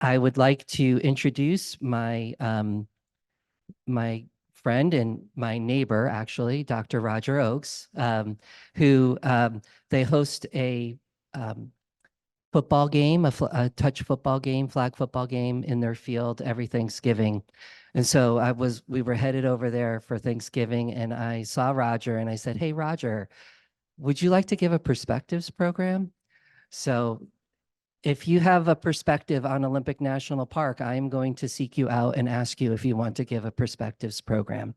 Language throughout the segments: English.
I would like to introduce my friend and my neighbor, actually, Dr. Roger Oakes, who they host a football game, a touch football game, flag football game in their field every Thanksgiving. And so we were headed over there for Thanksgiving, and I saw Roger and I said, "Hey, Roger, would you like to give a perspectives program?" So if you have a perspective on Olympic National Park, I am going to seek you out and ask you if you want to give a perspectives program.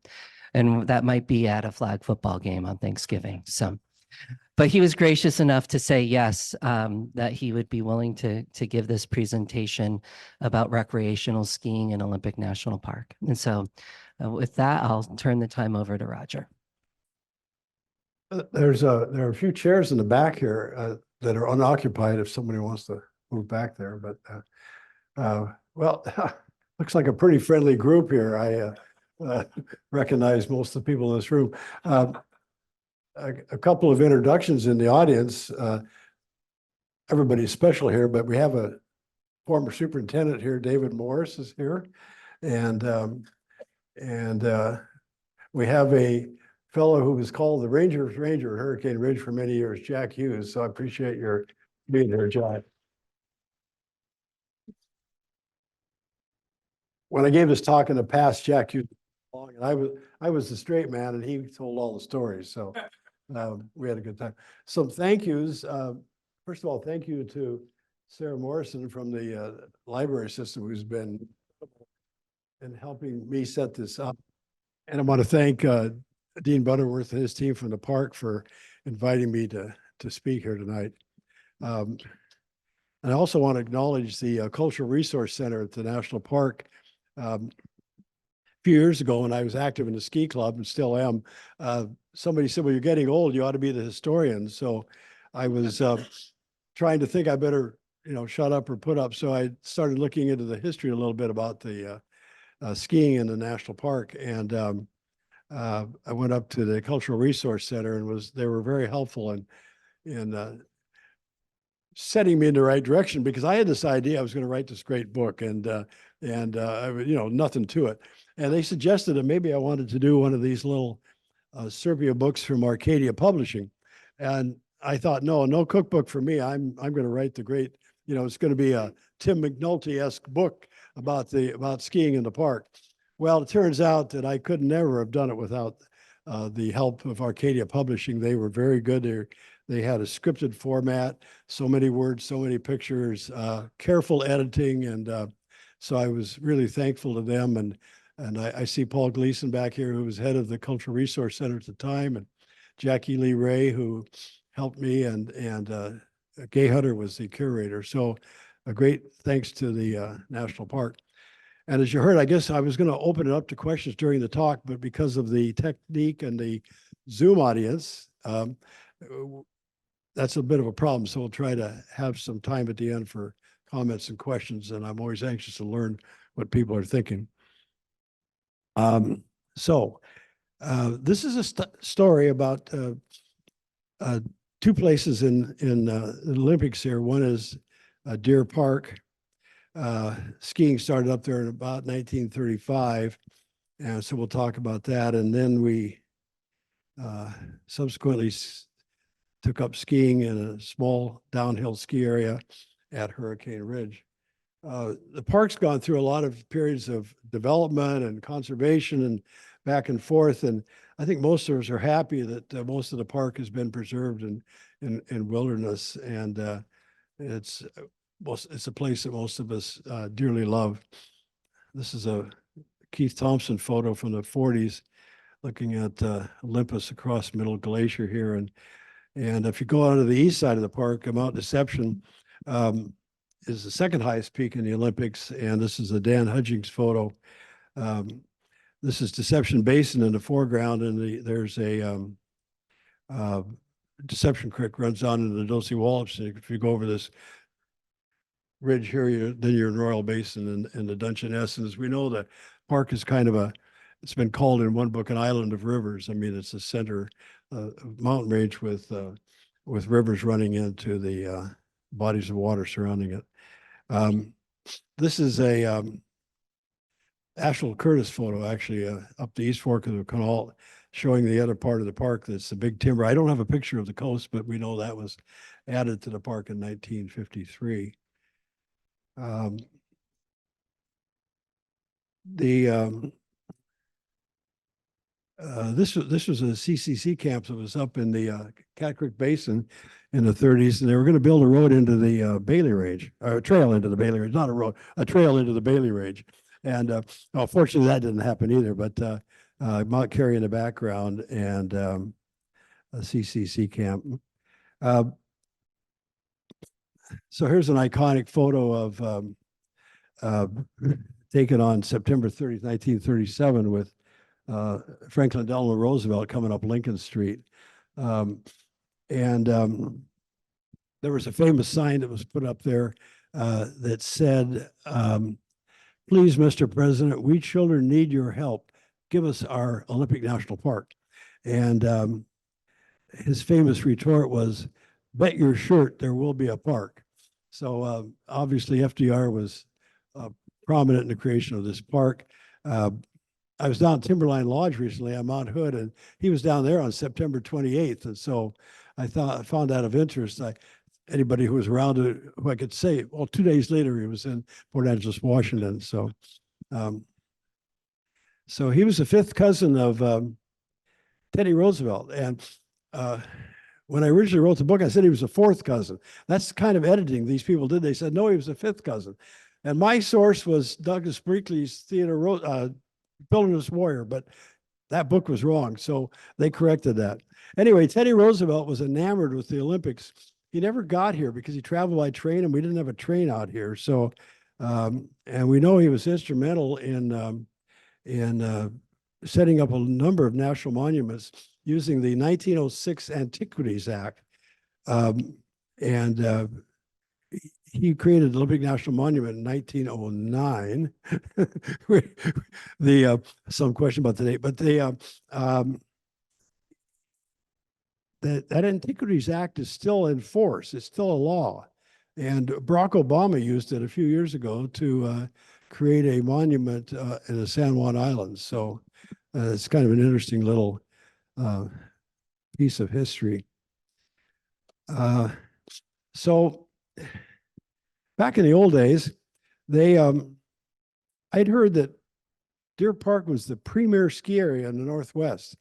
And that might be at a flag football game on Thanksgiving. So, but he was gracious enough to say yes, that he would be willing to give this presentation about recreational skiing in Olympic National Park. And so with that, I'll turn the time over to Roger. There are a few chairs in the back here that are unoccupied if somebody wants to move back there. But well, looks like a pretty friendly group here. I recognize most of the people in this room. A couple of introductions in the audience. Everybody's special here, but we have a former superintendent here. David Morris is here, and we have a fellow who was called the Ranger's Ranger at Hurricane Ridge for many years, Jack Hughes. So I appreciate your being here, Jack. When I gave this talk in the past, Jack Hughes, and I was the straight man, and he told all the stories. So we had a good time. Some thank yous. First of all, thank you to Sarah Morrison from the library system, who's been in helping me set this up. And I want to thank Dean Butterworth and his team from the park for inviting me to speak here tonight. And I also want to acknowledge the Cultural Resource Center at the National Park. A few years ago, when I was active in the ski club and still am, somebody said, "Well, you're getting old, you ought to be the historian." So I was trying to think I better, shut up or put up. So I started looking into the history a little bit about the skiing in the national park. And I went up to the Cultural Resource Center and they were very helpful in setting me in the right direction, because I had this idea I was going to write this great book and nothing to it. And they suggested that maybe I wanted to do one of these little Serbia books from Arcadia Publishing. And I thought, no cookbook for me. I'm going to write the great, it's going to be a Tim McNulty-esque book about skiing in the park. Well, it turns out that I could never have done it without the help of Arcadia Publishing. They were very good. They had a scripted format, so many words, so many pictures, careful editing. And so I was really thankful to them. And I see Paul Gleason back here, who was head of the Cultural Resource Center at the time, and Jackie Lee Ray, who helped me, and Gay Hutter was the curator. So a great thanks to the National Park. And as you heard, I guess I was going to open it up to questions during the talk, but because of the technique and the Zoom audience, that's a bit of a problem. So we'll try to have some time at the end for comments and questions. And I'm always anxious to learn what people are thinking. This is a story about two places in the Olympics here. One is Deer Park. Skiing started up there in about 1935. And so we'll talk about that. And then we subsequently took up skiing in a small downhill ski area at Hurricane Ridge. The park's gone through a lot of periods of development and conservation and back and forth. And I think most of us are happy that most of the park has been preserved in wilderness. And it's a place that most of us dearly love. This is a Keith Thompson photo from the 40s, looking at Olympus across Middle Glacier here. And if you go out to the east side of the park, Mount Deception is the second highest peak in the Olympics. And this is a Dan Hudgings photo. This is Deception Basin in the foreground, and there's a Deception Creek runs down into the Dosey Wallops. And if you go over this ridge here, then you're in Royal Basin and the Dungeness. And as we know, the park is kind of it's been called in one book an island of rivers. I mean, it's a center mountain range with rivers running into the bodies of water surrounding it. this is a Ashel Curtis photo, actually, up the East Fork of the Canal, showing the other part of the park. That's the big timber. I don't have a picture of the coast, but we know that was added to the park in 1953. This was a CCC camp that was up in the Cat Creek Basin in the 30s, and they were going to build a road into the Bailey Range, or a trail into the Bailey Range, not a road, a trail into the Bailey Range. And well, fortunately, that didn't happen either. But Mount Carey in the background and a CCC camp. So here's an iconic photo of taken on September 30th, 1937, with Franklin Delano Roosevelt coming up Lincoln Street. And there was a famous sign that was put up there that said, please, Mr. President, we children need your help. Give us our Olympic National Park. And his famous retort was, bet your shirt there will be a park. So obviously FDR was prominent in the creation of this park. I was down at Timberline Lodge recently on Mount Hood, and he was down there on September 28th. And so I found that of interest. Anybody who was around it, who I could say, well, 2 days later, he was in Port Angeles, Washington. So, so he was the fifth cousin of Teddy Roosevelt. And when I originally wrote the book, I said he was a fourth cousin. That's the kind of editing these people did. They said, no, he was a fifth cousin. And my source was Douglas Brinkley's Wilderness Warrior, but that book was wrong. So they corrected that. Anyway, Teddy Roosevelt was enamored with the Olympics. He never got here because he traveled by train, and we didn't have a train out here. So, and we know he was instrumental in setting up a number of national monuments using the 1906 Antiquities Act. He created the Olympic National Monument in 1909. Some question about the date, but that Antiquities Act is still in force. It's still a law. And Barack Obama used it a few years ago to create a monument in the San Juan Islands. So it's kind of an interesting little piece of history. So back in the old days, I'd heard that Deer Park was the premier ski area in the Northwest.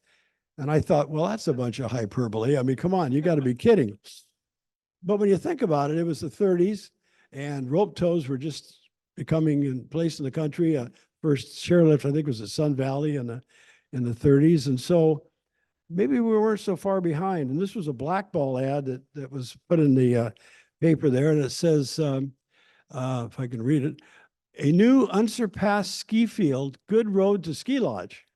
And I thought, well, that's a bunch of hyperbole. I mean, come on, you got to be kidding. But when you think about it, it was the 30s, and rope tows were just becoming in place in the country. First chairlift, I think, was at Sun Valley in the 30s. And so maybe we weren't so far behind. And this was a blackball ad that was put in the paper there. And it says, if I can read it, a new unsurpassed ski field, good road to ski lodge.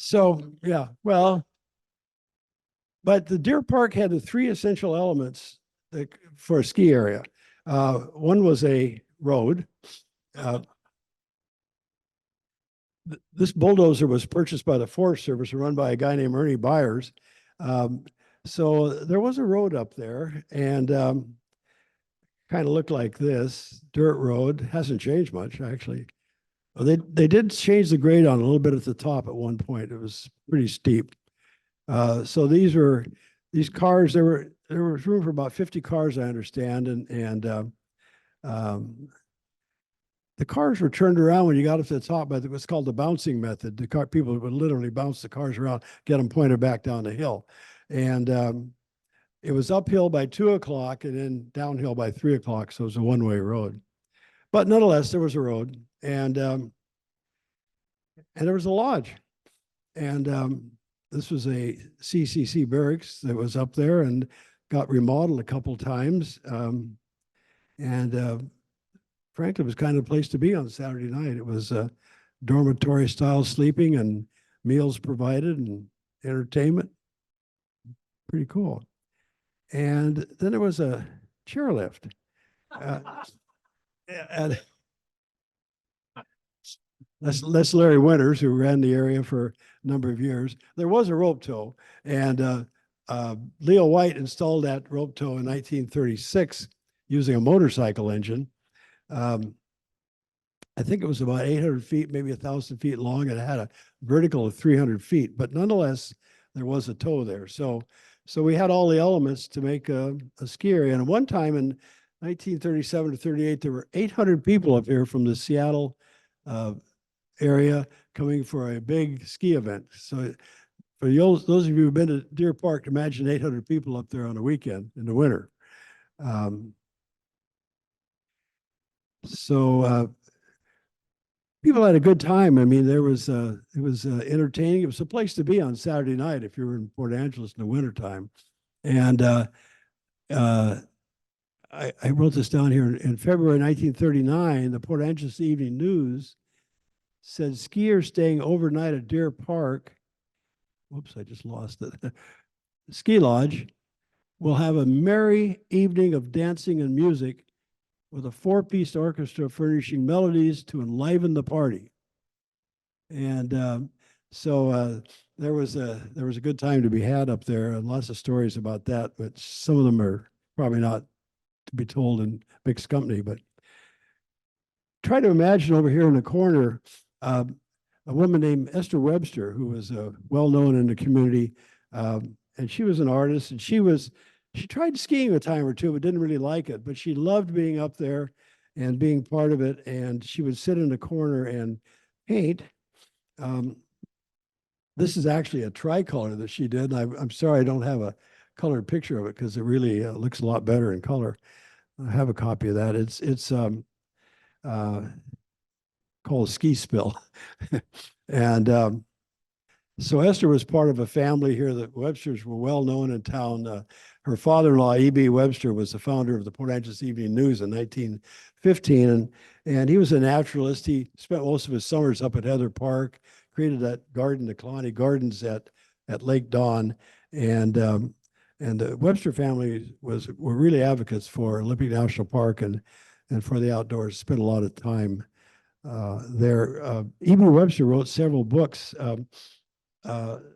So, yeah, well, but the Deer Park had the three essential elements for a ski area. One was a road. This bulldozer was purchased by the Forest Service and run by a guy named Ernie Byers. So there was a road up there, and kind of looked like this, dirt road. Hasn't changed much, actually. Well, they did change the grade on a little bit at the top at one point. It was pretty steep. So these cars, there was room for about 50 cars, I understand, and the cars were turned around when you got up to the top by what's called the bouncing method. People would literally bounce the cars around, get them pointed back down the hill, and it was uphill by 2 o'clock and then downhill by 3 o'clock. So it was a one-way road. But nonetheless, there was a road, and there was a lodge, and this was a CCC barracks that was up there and got remodeled a couple times, and frankly, it was kind of a place to be on Saturday night. It was dormitory style sleeping and meals provided and entertainment. Pretty cool. And then there was a chairlift. And that's Larry Winters, who ran the area for a number of years. There was a rope tow, and Leo White installed that rope tow in 1936 using a motorcycle engine. I think it was about 800 feet, maybe 1,000 feet long, and it had a vertical of 300 feet. But nonetheless, there was a toe there. So we had all the elements to make a ski area. And one time in 1937 to 38, there were 800 people up here from the Seattle area coming for a big ski event. So for those of you who've been to Deer Park, imagine 800 people up there on a weekend in the winter. So people had a good time. I mean, it was entertaining. It was a place to be on Saturday night if you were in Port Angeles in the wintertime. And I wrote this down here. In February 1939, the Port Angeles Evening News said skiers staying overnight at Deer Park, whoops, I just lost it, ski lodge, will have a merry evening of dancing and music with a four-piece orchestra furnishing melodies to enliven the party. And so there was a good time to be had up there, and lots of stories about that, but some of them are probably not to be told in mixed company. But try to imagine over here in the corner a woman named Esther Webster, who was well known in the community, and she was an artist, and she tried skiing a time or two, but didn't really like it. But she loved being up there and being part of it. And she would sit in the corner and paint. This is actually a tricolor that she did. I'm sorry I don't have a colored picture of it because it really looks a lot better in color. I have a copy of that. It's called Ski Spill. And so Esther was part of a family here that Websters were well known in town. Her father-in-law, E.B. Webster, was the founder of the Port Angeles Evening News in 1915, and he was a naturalist. He spent most of his summers up at Heather Park, created that garden, the Kalani Gardens at Lake Dawn, and the Webster family were really advocates for Olympic National Park and for the outdoors. Spent a lot of time there. E.B. Webster wrote several books. The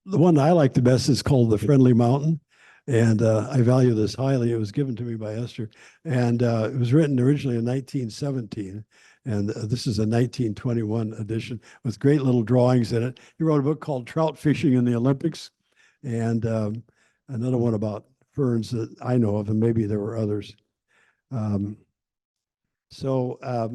one I like the best is called The Friendly Mountain. And I value this highly. It was given to me by Esther. And it was written originally in 1917. And this is a 1921 edition with great little drawings in it. He wrote a book called Trout Fishing in the Olympics, and another one about ferns that I know of, and maybe there were others. So I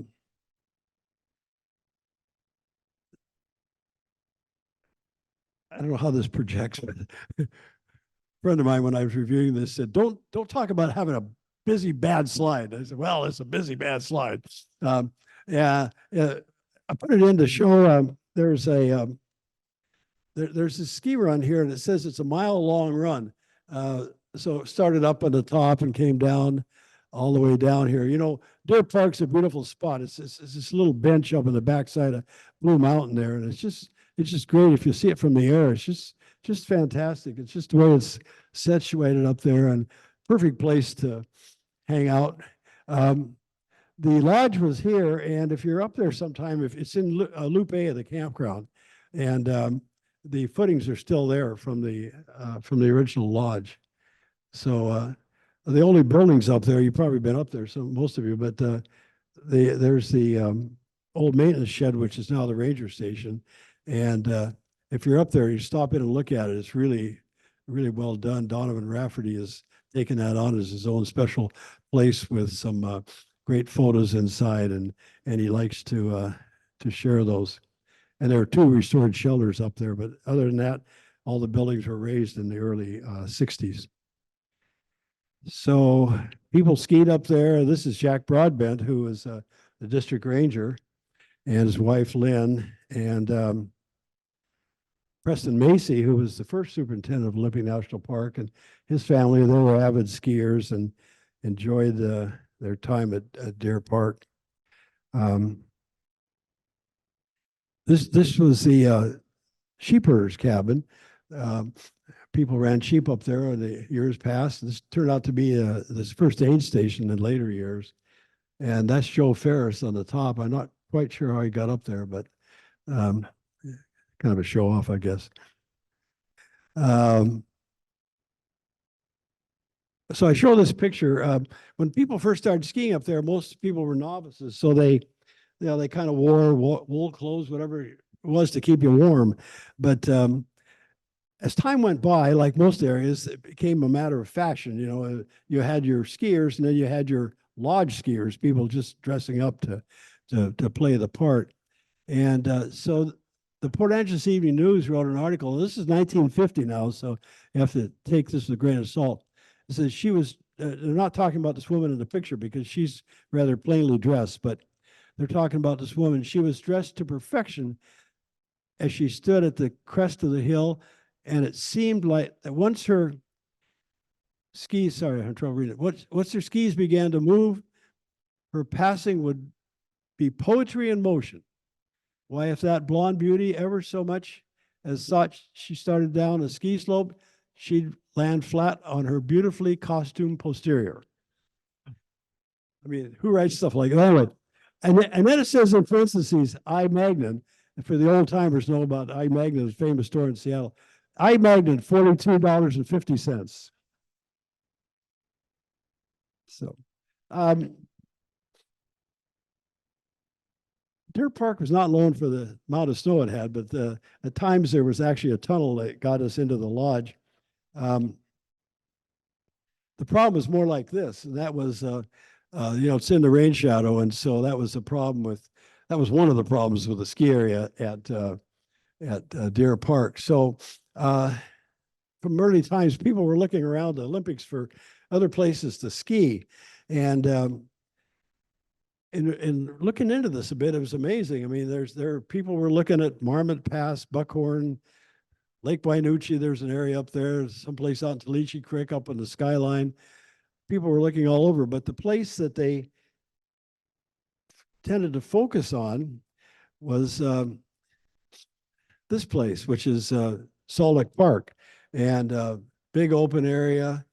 don't know how this projects, but a friend of mine, when I was reviewing this, said, don't talk about having a busy, bad slide. I said, well, it's a busy, bad slide. Yeah, I put it in to show there's this ski run here, and it says it's a mile-long run. So it started up on the top and came down all the way down here. You know, Deer Park's a beautiful spot. It's this little bench up on the backside of Blue Mountain there, and it's just great if you see it from the air. It's just fantastic. It's just the way it's situated up there, and perfect place to hang out. The lodge was here, and if you're up there sometime, if it's in Loop A of the campground, and the footings are still there from the original lodge. So the only buildings up there, you've probably been up there, so most of you, but there's the old maintenance shed, which is now the ranger station. And if you're up there, you stop in and look at it. It's really, really well done. Donovan Rafferty has taken that on as his own special place with some great photos inside, and he likes to share those. And there are 2 restored shelters up there, but other than that, all the buildings were raised in the early 60s. So people skied up there. This is Jack Broadbent, who was the district ranger, and his wife Lynn, and Preston Macy, who was the first superintendent of Olympic National Park, and his family. They were avid skiers and enjoyed their time at Deer Park. This was the sheepherders cabin. People ran sheep up there in the years past. This turned out to be this first aid station in later years. And that's Joe Ferris on the top. I'm not quite sure how he got up there, but kind of a show off, I guess. So I show this picture. When people first started skiing up there, most people were novices. So they you know, they kind of wore wool clothes, whatever it was to keep you warm. But as time went by, like most areas, it became a matter of fashion. You know, you had your skiers, and then you had your lodge skiers, people just dressing up to play the part. And so the Port Angeles Evening News wrote an article. This is 1950 now, so you have to take this with a grain of salt. It says she was, they're not talking about this woman in the picture because she's rather plainly dressed, but they're talking about this woman. She was dressed to perfection as she stood at the crest of the hill. And it seemed like that once her skis, sorry, I'm trouble reading it. Once her skis began to move, her passing would be poetry in motion. Why, if that blonde beauty ever so much as thought she started down a ski slope, she'd land flat on her beautifully costumed posterior. I mean, who writes stuff like that? Anyway, and then it says in parentheses, I Magnin. For the old timers know about I Magnin, a famous store in Seattle. I Magnin, $42.50. So, Deer Park was not known for the amount of snow it had, but at times there was actually a tunnel that got us into the lodge. The problem was more like this, and that was, you know, it's in the rain shadow, and so that was the problem with, that was one of the problems with the ski area at Deer Park. So from early times, people were looking around the Olympics for other places to ski, and in looking into this a bit, it was amazing. I mean, there people were looking at Marmot Pass, Buckhorn, Lake Wainucci. There's an area up there, someplace out in Talichi Creek up on the skyline. People were looking all over, but the place that they tended to focus on was this place, which is Salt Lake Park, and big open area.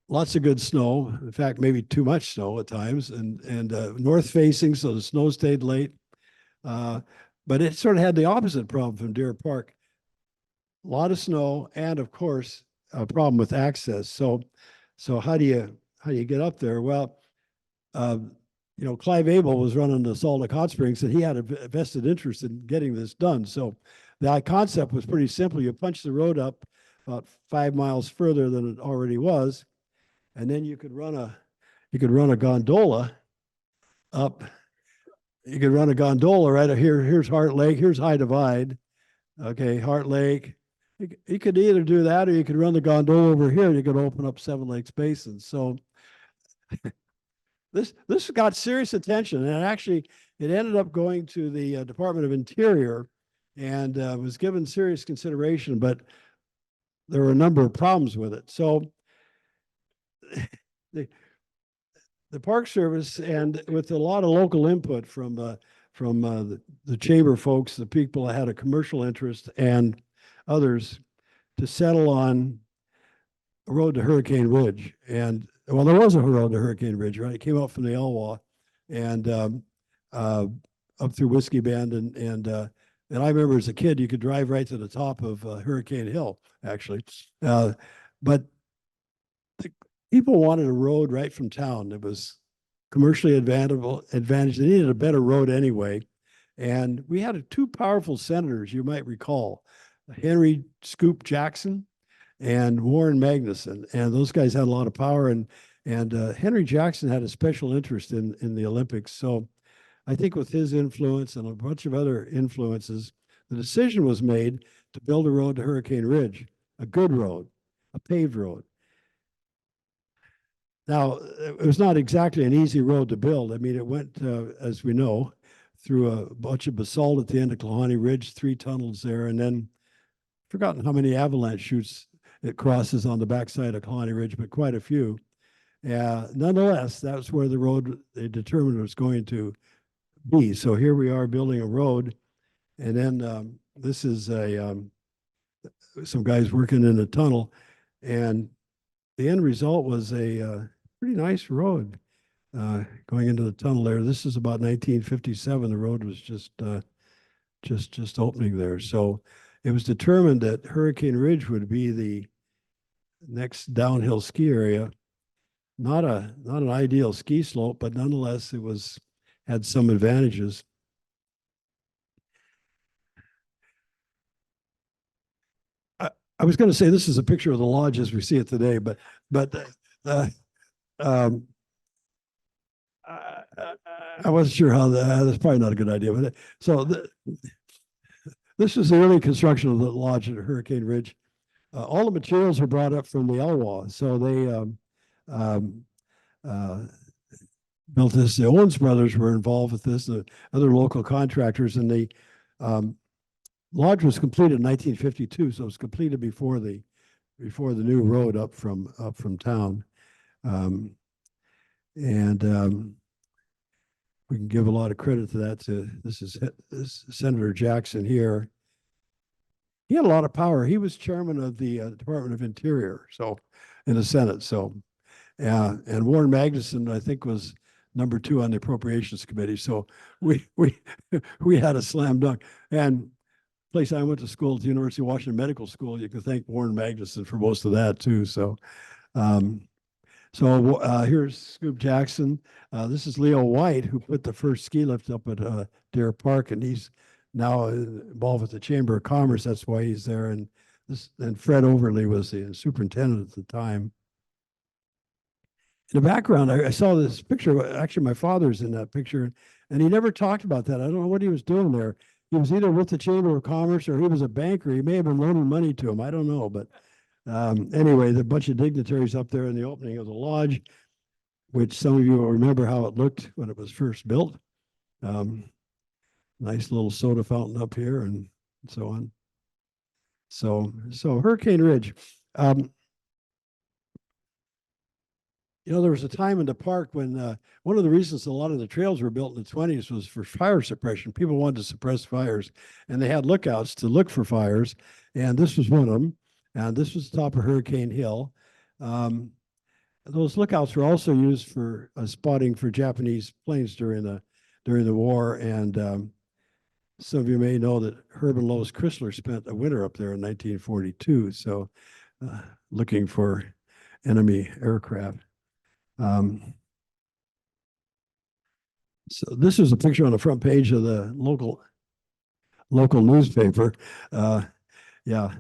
Lots of good snow. In fact, maybe too much snow at times, and north facing, so the snow stayed late. But it sort of had the opposite problem from Deer Park. A lot of snow, and of course, a problem with access. So how do you get up there? Well, you know, Clive Abel was running the Salt Lake Hot Springs, and he had a vested interest in getting this done. So the concept was pretty simple. You punch the road up about 5 miles further than it already was, and then you could run a gondola up. You could run a gondola right here. Here's Heart Lake. Here's High Divide. Okay, Heart Lake. You could either do that, or you could run the gondola over here. You could open up Seven Lakes Basin. So this got serious attention, and actually it ended up going to the Department of Interior, and was given serious consideration. But there were a number of problems with it. So the Park Service, and with a lot of local input from the chamber folks, the people that had a commercial interest, and others, to settle on a road to Hurricane Ridge. And well, there was a road to Hurricane Ridge, right? It came out from the Elwha and up through Whiskey Bend, and I remember as a kid, you could drive right to the top of Hurricane Hill, actually. But people wanted a road right from town that was commercially advantaged. They needed a better road anyway. And we had two powerful senators, you might recall, Henry Scoop Jackson and Warren Magnuson. And those guys had a lot of power. And Henry Jackson had a special interest in the Olympics. So I think with his influence and a bunch of other influences, the decision was made to build a road to Hurricane Ridge, a good road, a paved road. Now, it was not exactly an easy road to build. I mean, it went, as we know, through a bunch of basalt at the end of Klahani Ridge, 3 tunnels there, and then forgotten how many avalanche chutes it crosses on the backside of Klahani Ridge, but quite a few. Nonetheless, that's where the road they determined was going to be. So here we are building a road, and then this is some guys working in a tunnel, and the end result was a pretty nice road going into the tunnel there. This is about 1957. The road was just opening there. So it was determined that Hurricane Ridge would be the next downhill ski area. Not an ideal ski slope, but nonetheless, it was had some advantages. I was going to say this is a picture of the lodge as we see it today, but uh, um, I wasn't sure how that's probably not a good idea. But this is the early construction of the lodge at Hurricane Ridge. All the materials were brought up from the Elwha, so they uh, built this. The Owens brothers were involved with this, the other local contractors, and the lodge was completed in 1952, so it was completed before the new road up from town. We can give a lot of credit to that. This is Senator Jackson here. He had a lot of power. He was chairman of the Department of Interior, so in the Senate. So, and Warren Magnuson, I think, was number 2 on the Appropriations Committee. So we had a slam dunk. And place I went to school, at the University of Washington Medical School, you can thank Warren Magnuson for most of that too. So, here's Scoop Jackson. This is Leo White, who put the first ski lift up at Deer Park, and he's now involved with the Chamber of Commerce. That's why he's there. And Fred Overly was the superintendent at the time. In the background, I saw this picture. Actually, my father's in that picture, and he never talked about that. I don't know what he was doing there. He was either with the Chamber of Commerce or he was a banker. He may have been loaning money to him. I don't know. But anyway, there are a bunch of dignitaries up there in the opening of the lodge, which some of you will remember how it looked when it was first built. Nice little soda fountain up here and so on. So Hurricane Ridge. There was a time in the park when one of the reasons a lot of the trails were built in the 20s was for fire suppression. People wanted to suppress fires, and they had lookouts to look for fires, and this was one of them. And this was the top of Hurricane Hill. Those lookouts were also used for spotting for Japanese planes during the war. And some of you may know that Herb and Lois Chrysler spent a winter up there in 1942, so looking for enemy aircraft. So this is a picture on the front page of the local newspaper. Yeah.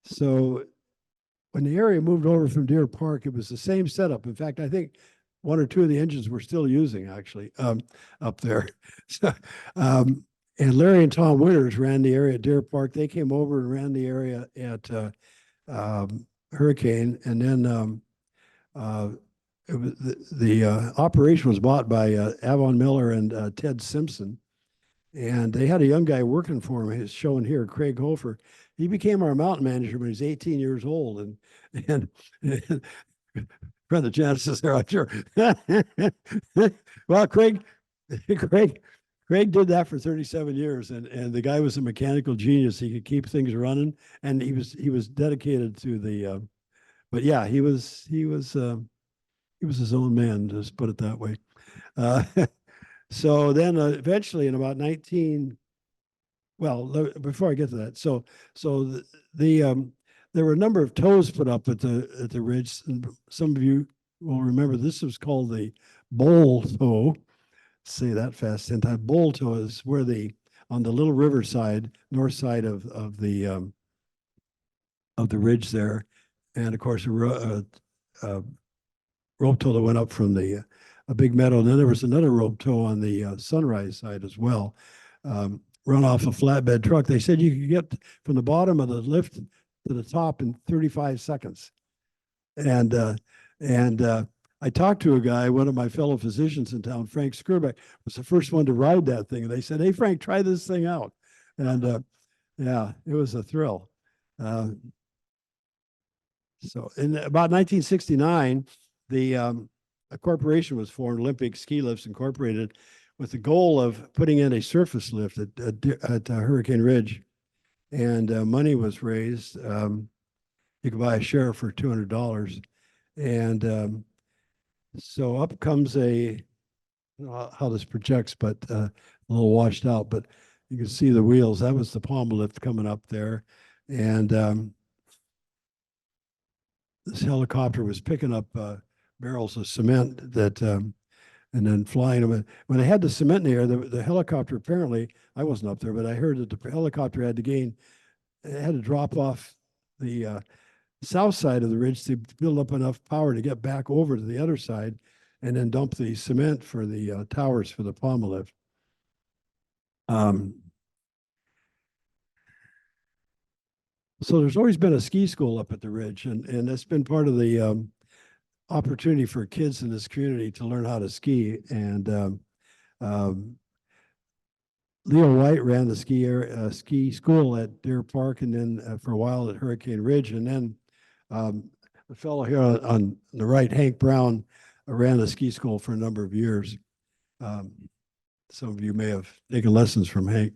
So when the area moved over from Deer Park, it was the same setup. In fact, I think 1 or 2 of the engines we're still using actually up there. So, and Larry and Tom Winters ran the area at Deer Park. They came over and ran the area at Hurricane, and then it was the operation was bought by Avon Miller and Ted Simpson, and they had a young guy working for him. He's shown here, Craig Hofer. He became our mountain manager when he was 18 years old, and friend of Janice's there, I'm sure. Well, Craig did that for 37 years, and the guy was a mechanical genius. He could keep things running, and he was dedicated to the. But yeah, he was his own man. Just put it that way. So then eventually, in about 19. Well, before I get to that, so there were a number of tows put up at the ridge, and some of you will remember this was called the bowl tow. Say that fast 10 times. Bowl tow is where on the little riverside, north side of the ridge there, and of course a rope tow that went up from a big meadow. And then there was another rope tow on the Sunrise side as well. Run off a flatbed truck. They said you could get from the bottom of the lift to the top in 35 seconds. And I talked to a guy, one of my fellow physicians in town, Frank Skirbeck, was the first one to ride that thing. And they said, "Hey, Frank, try this thing out." And yeah, it was a thrill. So in about 1969, a corporation was formed, Olympic Ski Lifts Incorporated, with the goal of putting in a surface lift at Hurricane Ridge, and money was raised. You could buy a share for $200, and so up comes I don't know how this projects, but a little washed out. But you can see the wheels. That was the pommel lift coming up there, and this helicopter was picking up barrels of cement that and then flying them. And when they had the cement in the air, the helicopter apparently, I wasn't up there, but I heard that the helicopter had to drop off the south side of the ridge to build up enough power to get back over to the other side and then dump the cement for the towers for the pommel lift. So there's always been a ski school up at the ridge, and that's been part of the opportunity for kids in this community to learn how to ski. And um, Leo White ran the ski school at Deer Park, and then for a while at Hurricane Ridge, and then the fellow here on the right, Hank Brown, ran the ski school for a number of years. Some of you may have taken lessons from Hank.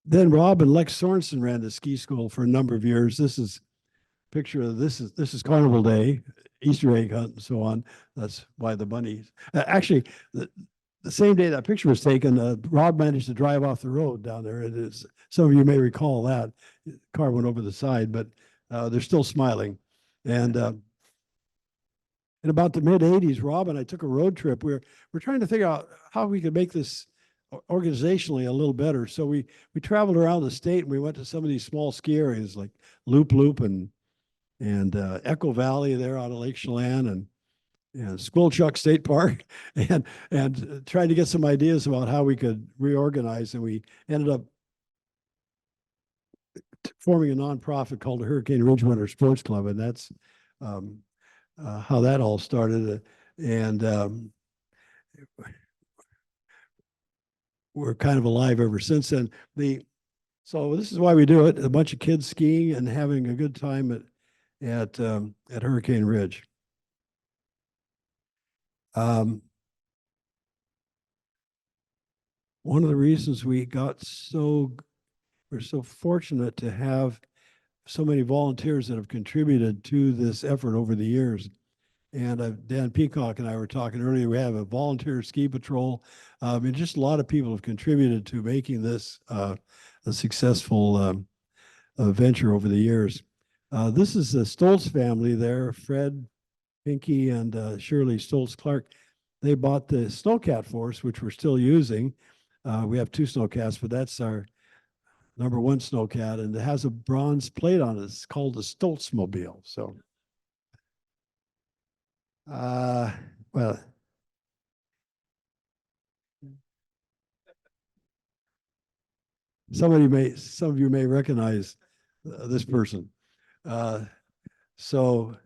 Then Rob and Lex Sorensen ran the ski school for a number of years. This is a picture of this is Carnival Day, Easter egg hunt, and so on. That's why the bunnies. Actually, the same day that picture was taken, Rob managed to drive off the road down there. It is, some of you may recall that. The car went over the side, but they're still smiling. And in about the mid 80s, Rob and I took a road trip. We're trying to figure out how we could make this organizationally a little better. So we traveled around the state, and we went to some of these small ski areas like Loop Loop and Echo Valley there out of Lake Chelan, and Squilchuck State Park, and tried to get some ideas about how we could reorganize. And we ended up forming a nonprofit called the Hurricane Ridge Winter Sports Club, and that's how that all started. And we're kind of alive ever since then. So this is why we do it: a bunch of kids skiing and having a good time at Hurricane Ridge. One of the reasons we're so fortunate to have so many volunteers that have contributed to this effort over the years. And Dan Peacock and I were talking earlier, we have a volunteer ski patrol. And just a lot of people have contributed to making this a successful venture over the years. This is the Stoltz family there, Fred, Pinky, and Shirley Stoltz Clark. They bought the Snowcat for us, which we're still using. We have two Snowcats, but that's our number one Snowcat, and it has a bronze plate on it. It's called the Stoltzmobile. So, well, some of you may recognize this person. So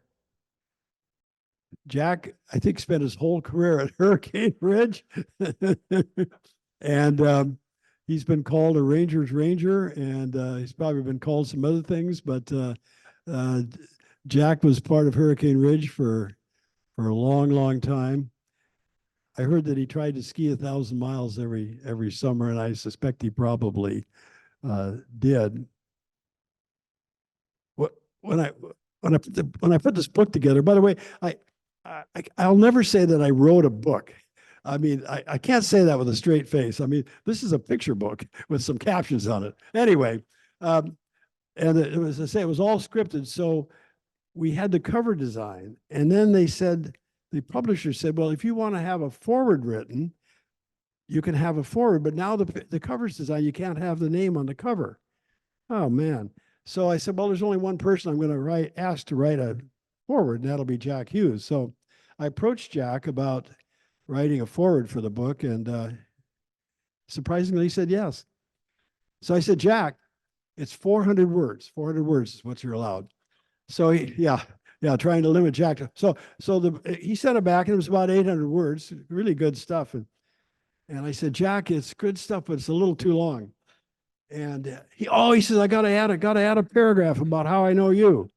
Jack, I think, spent his whole career at Hurricane Ridge. And he's been called a Ranger's Ranger, and he's probably been called some other things, but Jack was part of Hurricane Ridge for a long, long time. I heard that he tried to ski 1,000 miles every summer, and I suspect he probably did. When I put this book together, by the way, I'll never say that I wrote a book. I mean, I can't say that with a straight face. I mean, this is a picture book with some captions on it. Anyway, and it was, I say, it was all scripted. So we had the cover design, and then the publisher said, well, if you want to have a forward written, you can have a forward, but now the cover's design, you can't have the name on the cover. Oh man. So I said, well, there's only one person I'm going to ask to write a forward, and that'll be Jack Hughes. So I approached Jack about writing a forward for the book, and surprisingly, he said yes. So I said, Jack, it's 400 words. 400 words is what you're allowed. So trying to limit Jack. So he sent it back, and it was about 800 words, really good stuff. And I said, Jack, it's good stuff, but it's a little too long. And he says, I gotta add a paragraph about how I know you.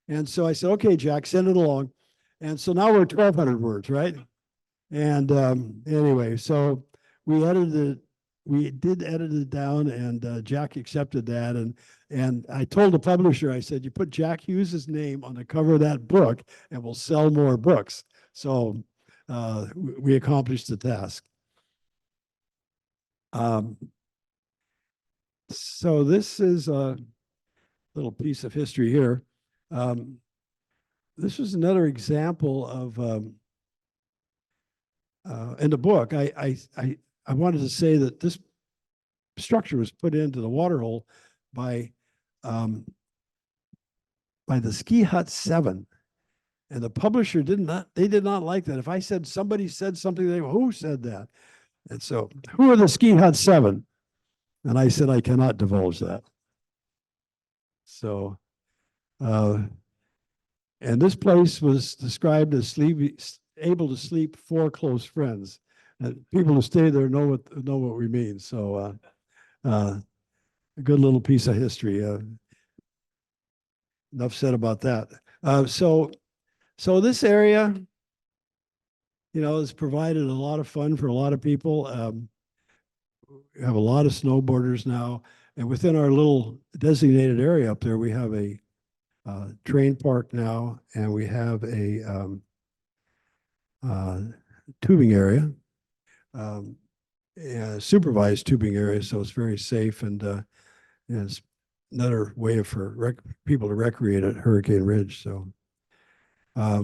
And so I said, okay, Jack, send it along. And so now we're at 1,200 words, right? And anyway, so we did edit it down, and Jack accepted that. And I told the publisher, I said, you put Jack Hughes's name on the cover of that book, and we'll sell more books. So we accomplished the task. So this is a little piece of history here. this was another example of, in the book, I wanted to say that this structure was put into the water hole by the Ski Hut 7. And the publisher did not like that. If I said somebody said something, they go, who said that? And so, who are the Ski Hut 7? And I said, I cannot divulge that. So, and this place was described as able to sleep 4 close friends. And people who stay there know what we mean. So, a good little piece of history. Enough said about that. So this area, has provided a lot of fun for a lot of people. We have a lot of snowboarders now, and within our little designated area up there, we have a train park now, and we have a tubing area, a supervised tubing area, so it's very safe, and it's another way for people to recreate at Hurricane Ridge. So I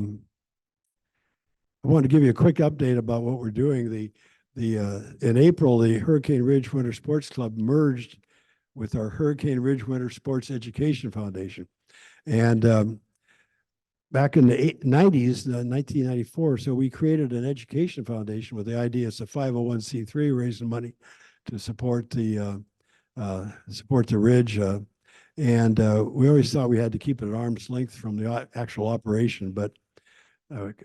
want to give you a quick update about what we're doing. In April, the Hurricane Ridge Winter Sports Club merged with our Hurricane Ridge Winter Sports Education Foundation. And back in the 90s, 1994, so we created an education foundation with the idea it's a 501c3 raising money to support the Ridge. And we always thought we had to keep it at arm's length from the actual operation, but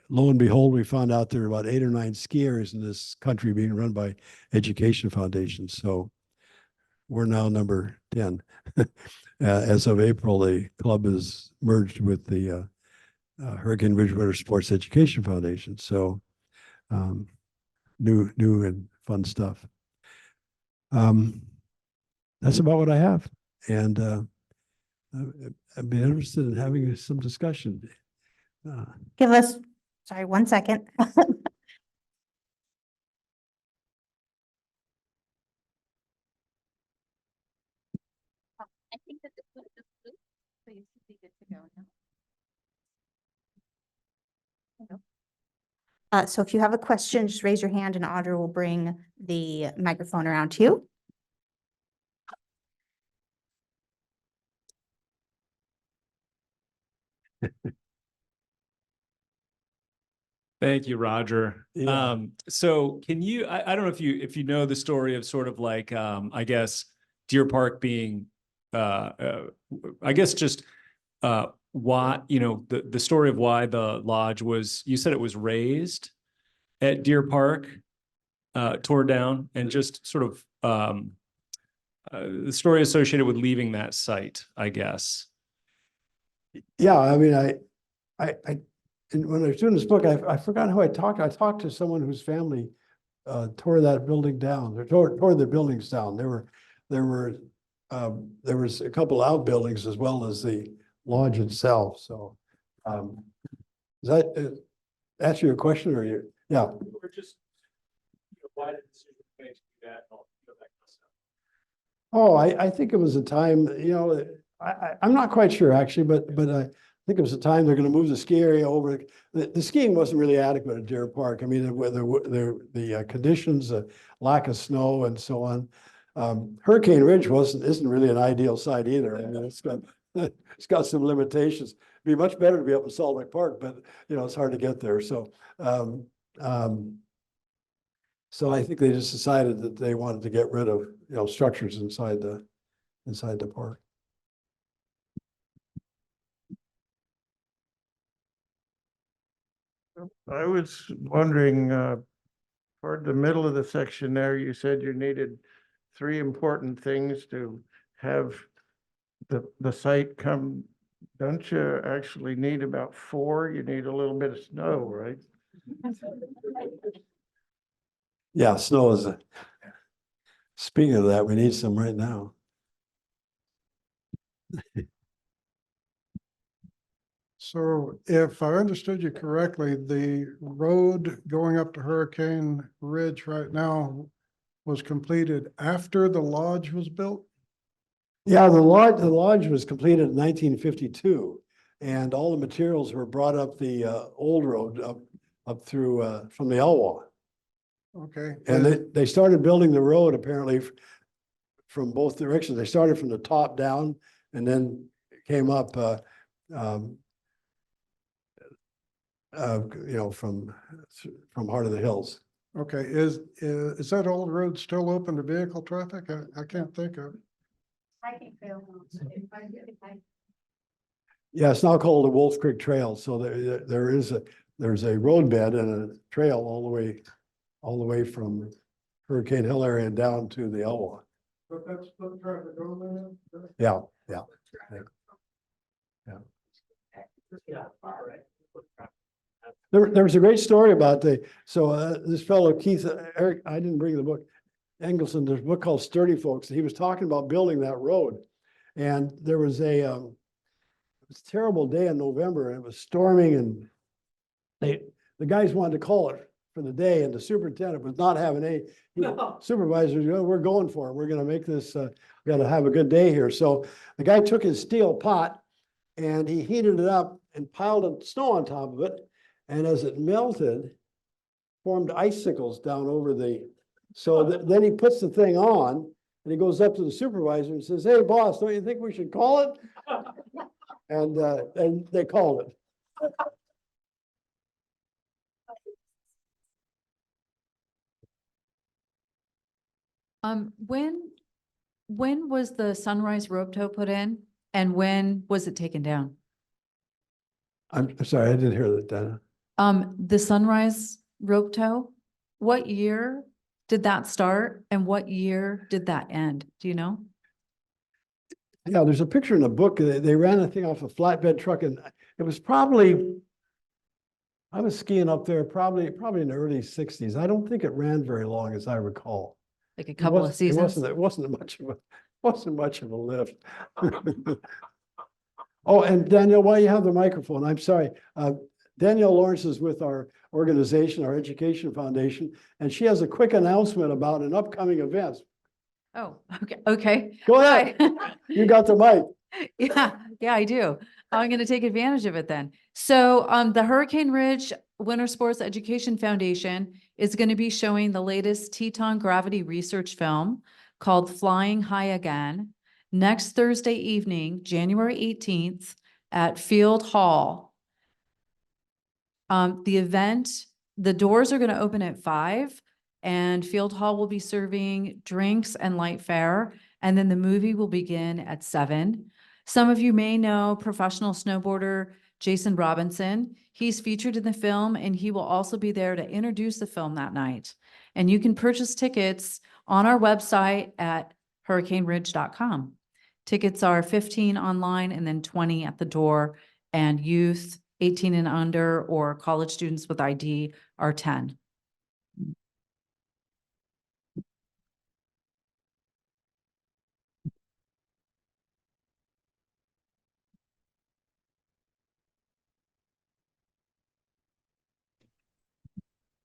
lo and behold, we found out there are about 8 or 9 ski areas in this country being run by education foundations. So we're now number 10. As of April, the club is merged with the Hurricane Ridge Winter Sports Education Foundation. So new and fun stuff. That's about what I have. And I'd be interested in having some discussion. Give us, sorry, 1 second. I think that the blue, so you should be good to go now. So if you have a question, just raise your hand and Audra will bring the microphone around to you. Thank you, Roger. Yeah. So can you, I don't know if you know the story of sort of like, I guess Deer Park being, I guess just why, the story of why the lodge was, you said it was raised at Deer Park, tore down, and just sort of the story associated with leaving that site, I guess. Yeah, I mean, and when I was doing this book, I forgot who I talked to. I talked to someone whose family tore that building down. They tore the buildings down. There was a couple outbuildings as well as the lodge itself. So, does that answer your question, or you? Yeah. Or just why did the decision be made to do that? Oh, I think it was a time. I'm not quite sure actually, but I think it was a time they're going to move the ski area over. The skiing wasn't really adequate at Deer Park. I mean, the conditions, lack of snow, and so on. Hurricane Ridge isn't really an ideal site either. I mean, it's got some limitations. It'd be much better to be up in Salt Lake Park, but it's hard to get there. So, so I think they just decided that they wanted to get rid of structures inside the park. I was wondering, toward the middle of the section there, you said you needed 3 important things to have the site come. Don't you actually need about 4? You need a little bit of snow, right? Yeah, snow is speaking of that, we need some right now. So if I understood you correctly, the road going up to Hurricane Ridge right now was completed after the lodge was built? Yeah, the lodge was completed in 1952. and all the materials were brought up the old road up through from the Elwha. Okay. And they started building the road apparently from both directions. They started from the top down and then came up, from Heart of the Hills. Okay, is that old road still open to vehicle traffic? I can't think of. I can go. Yeah, it's now called the Wolf Creek Trail. So there's a roadbed and a trail all the way from Hurricane Hill area and down to the Elwha. But that's foot traffic over there? Yeah. There was a great story about this fellow Keith, Eric, I didn't bring the book, Engelson, there's a book called Sturdy Folks. He was talking about building that road. And there was it was a terrible day in November and it was storming and the guys wanted to call it for the day and the superintendent was not having any supervisors, we're going for it. We're going to make this, we got to have a good day here. So the guy took his steel pot and he heated it up and piled snow on top of it. And as it melted, formed icicles down over then he puts the thing on and he goes up to the supervisor and says, "Hey boss, don't you think we should call it?" And they called it. When was the Sunrise rope tow put in and when was it taken down? I'm sorry, I didn't hear that, Dana. The Sunrise rope tow, what year did that start and what year did that end? Do you know? Yeah, there's a picture in the book. They ran a thing off a flatbed truck and it was I was skiing up there probably in the early 60s. I don't think it ran very long as I recall. Like a couple of seasons? It wasn't much of a lift. Oh, and Danielle, while you have the microphone, I'm sorry. Danielle Lawrence is with our organization, our Education Foundation, and she has a quick announcement about an upcoming event. Oh, okay. Go ahead. Hi. You got the mic. Yeah, I do. I'm going to take advantage of it then. So, the Hurricane Ridge Winter Sports Education Foundation is going to be showing the latest Teton gravity research film called Flying High Again next Thursday evening, January 18th at Field Hall. The doors are going to open at 5 and Field Hall will be serving drinks and light fare. And then the movie will begin at 7. Some of you may know professional snowboarder Jason Robinson. He's featured in the film and he will also be there to introduce the film that night. And you can purchase tickets on our website at hurricaneridge.com. Tickets are $15 online and then $20 at the door, and youth 18 and under or college students with ID are $10.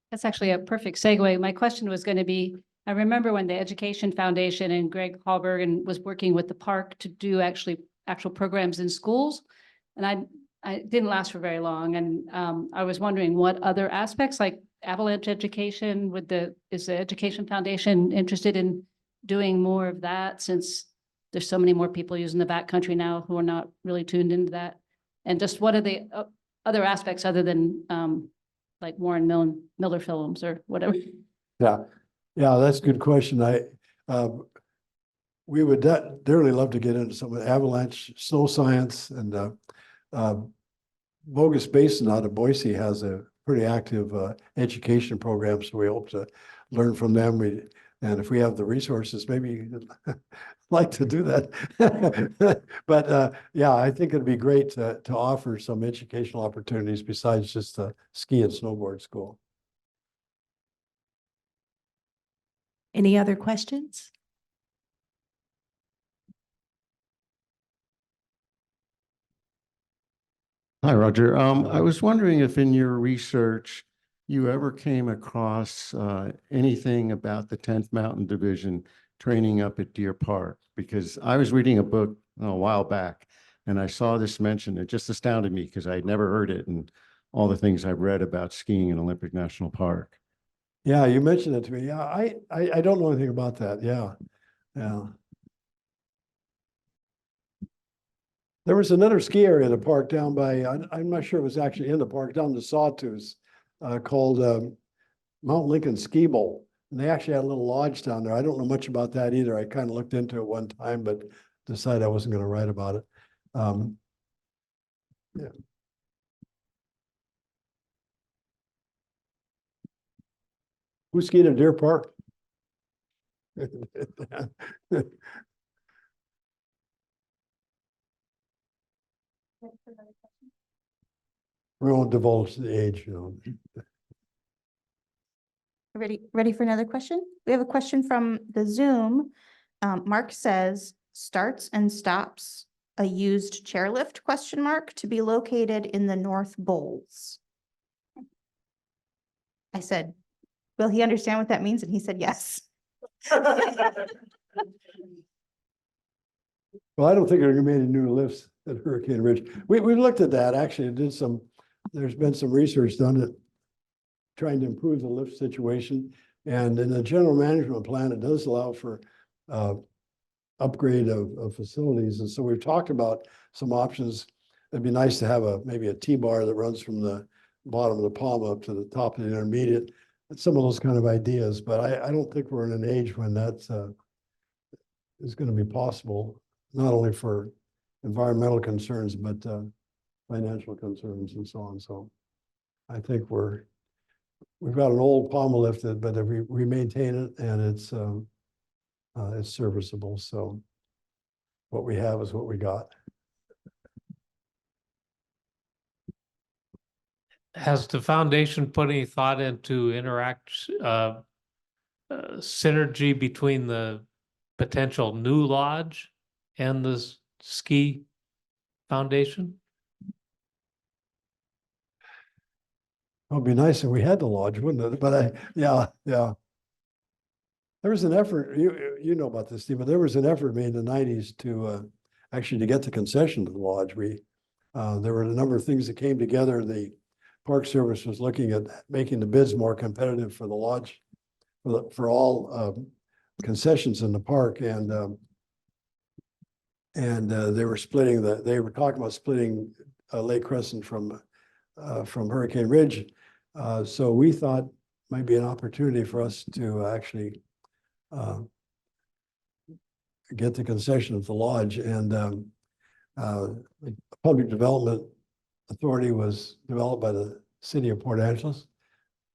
That's actually a perfect segue. My question was going to be, I remember when the Education Foundation and Greg Hallberg was working with the park to do actual programs in schools. And I didn't last for very long. And I was wondering what other aspects like avalanche education is the Education Foundation interested in doing more of that, since there's so many more people using the backcountry now who are not really tuned into that? And just what are the other aspects other than like Warren Miller films or whatever? Yeah, that's a good question. We would dearly love to get into some of the avalanche snow science, and Bogus Basin out of Boise has a pretty active education program, so we hope to learn from them. And if we have the resources, maybe you'd like to do that. But yeah, I think it'd be great to offer some educational opportunities besides just a ski and snowboard school. Any other questions? Hi, Roger. I was wondering if in your research, you ever came across anything about the 10th Mountain Division training up at Deer Park? Because I was reading a book a while back and I saw this mentioned. It just astounded me because I'd never heard it, and all the things I've read about skiing in Olympic National Park. Yeah, you mentioned it to me. Yeah, I don't know anything about that. Yeah, yeah. There was another ski area in the park down by, I'm not sure it was actually in the park, down the Sawtooth, called Mount Lincoln Ski Bowl. And they actually had a little lodge down there. I don't know much about that either. I kind of looked into it one time, but decided I wasn't going to write about it. Yeah. Who skied at Deer Park? We won't divulge the age, you know. Ready for another question? We have a question from the Zoom. Mark says, starts and stops a used chairlift to be located in the North Bowls. I said, will he understand what that means? And he said, yes. Well, I don't think there are gonna be any new lifts at Hurricane Ridge. We looked at that, actually, there's been some research done that trying to improve the lift situation. And in the general management plan, it does allow for upgrade of facilities. And so we've talked about some options. It'd be nice to have maybe a T-bar that runs from the bottom of the palm up to the top of the intermediate. Some of those kind of ideas, but I don't think we're in an age when that's is going to be possible, not only for environmental concerns, but financial concerns and so on. So I think we've got an old pommel lifted, but if we maintain it and it's serviceable. So what we have is what we got. Has the foundation put any thought into synergy between the potential new lodge and the ski foundation? It would be nice if we had the lodge, wouldn't it? But yeah. There was an effort, you know about this, Steve, but there was an effort made in the 90s to actually to get the concession to the lodge. There were a number of things that came together. The Park Service was looking at making the bids more competitive for the lodge, for all concessions in the park, and they were talking about splitting Lake Crescent from Hurricane Ridge. So we thought might be an opportunity for us to actually get the concession at the lodge, and the Public Development Authority was developed by the city of Port Angeles.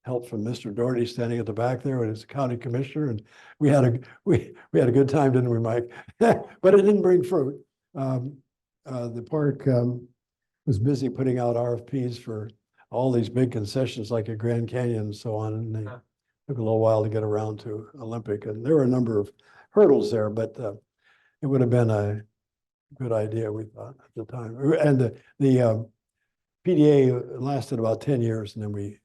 Help from Mr. Doherty standing at the back there, and as a county commissioner, and we had a good time, didn't we, Mike? But it didn't bring fruit. The park was busy putting out RFPs for all these big concessions like a Grand Canyon and so on, and they took a little while to get around to Olympic, and there were a number of hurdles there, but it would have been a good idea, we thought at the time. And the PDA lasted about 10 years, and then we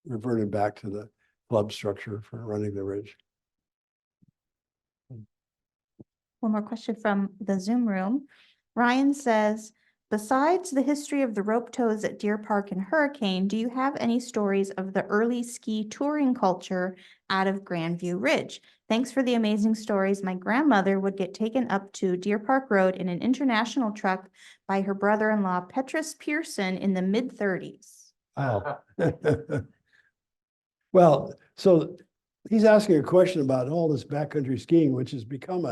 reverted back to the club structure for running the ridge. One more question from the Zoom room. Ryan says, besides the history of the rope tows at Deer Park and Hurricane, do you have any stories of the early ski touring culture out of Grandview Ridge? Thanks for the amazing stories. My grandmother would get taken up to Deer Park Road in an international truck by her brother-in-law, Petrus Pearson, in the mid-30s. Wow. Well, so he's asking a question about all this backcountry skiing, which has become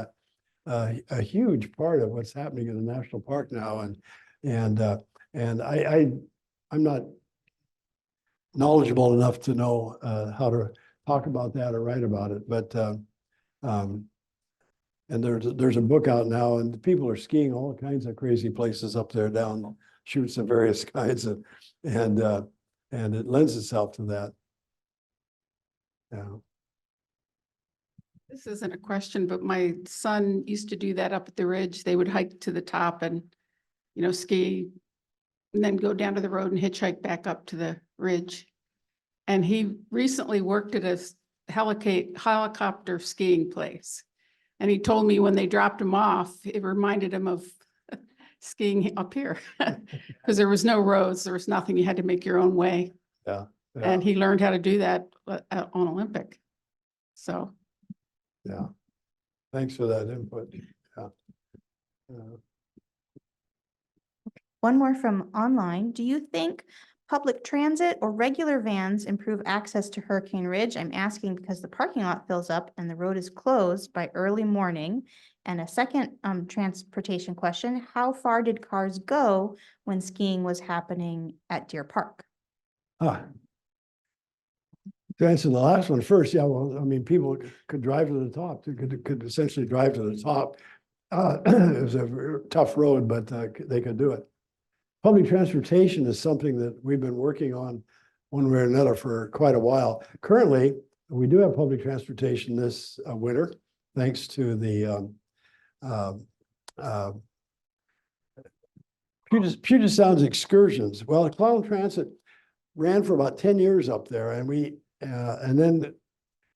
a huge part of what's happening in the national park now, and I'm not knowledgeable enough to know how to talk about that or write about it, but and there's a book out now, and people are skiing all kinds of crazy places up there, down chutes of various kinds, and it lends itself to that. Yeah. This isn't a question, but my son used to do that up at the ridge. They would hike to the top and, ski, and then go down to the road and hitchhike back up to the ridge. And he recently worked at a helicopter skiing place. And he told me when they dropped him off, it reminded him of skiing up here. Because there was no roads, there was nothing. You had to make your own way. Yeah. And he learned how to do that on Olympic. So. Yeah. Thanks for that input. Yeah. One more from online. Do you think public transit or regular vans improve access to Hurricane Ridge? I'm asking because the parking lot fills up and the road is closed by early morning. And a second transportation question, how far did cars go when skiing was happening at Deer Park? Ah. To answer the last one first, yeah, well, I mean, people could drive to the top. They could essentially drive to the top. It was a very tough road, but they could do it. Public transportation is something that we've been working on one way or another for quite a while. Currently, we do have public transportation this winter, thanks to the Puget Sound's excursions. Well, Clown Transit ran for about 10 years up there, and then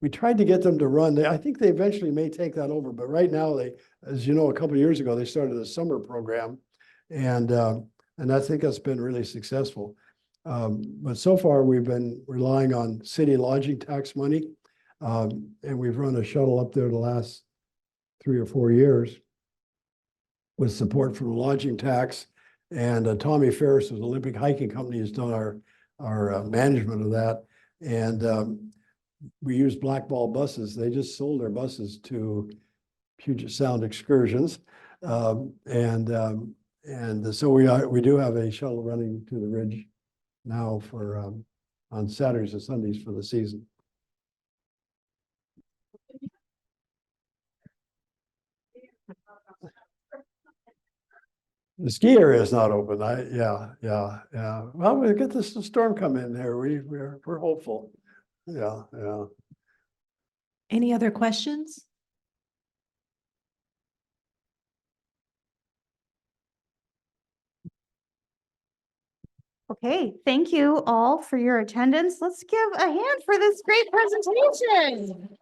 we tried to get them to run. I think they eventually may take that over, but right now they, as you know, a couple of years ago, they started a summer program, and I think that's been really successful. But so far we've been relying on city lodging tax money, and we've run a shuttle up there the last 3 or 4 years with support from the lodging tax. And Tommy Ferris of the Olympic Hiking Company has done our management of that. And we use blackball buses. They just sold their buses to Puget Sound Excursions. And so we do have a shuttle running to the ridge now for on Saturdays and Sundays for the season. The ski area is not open. Yeah. Well, we get this storm come in there. We're hopeful. Yeah. Any other questions? Okay, thank you all for your attendance. Let's give a hand for this great presentation.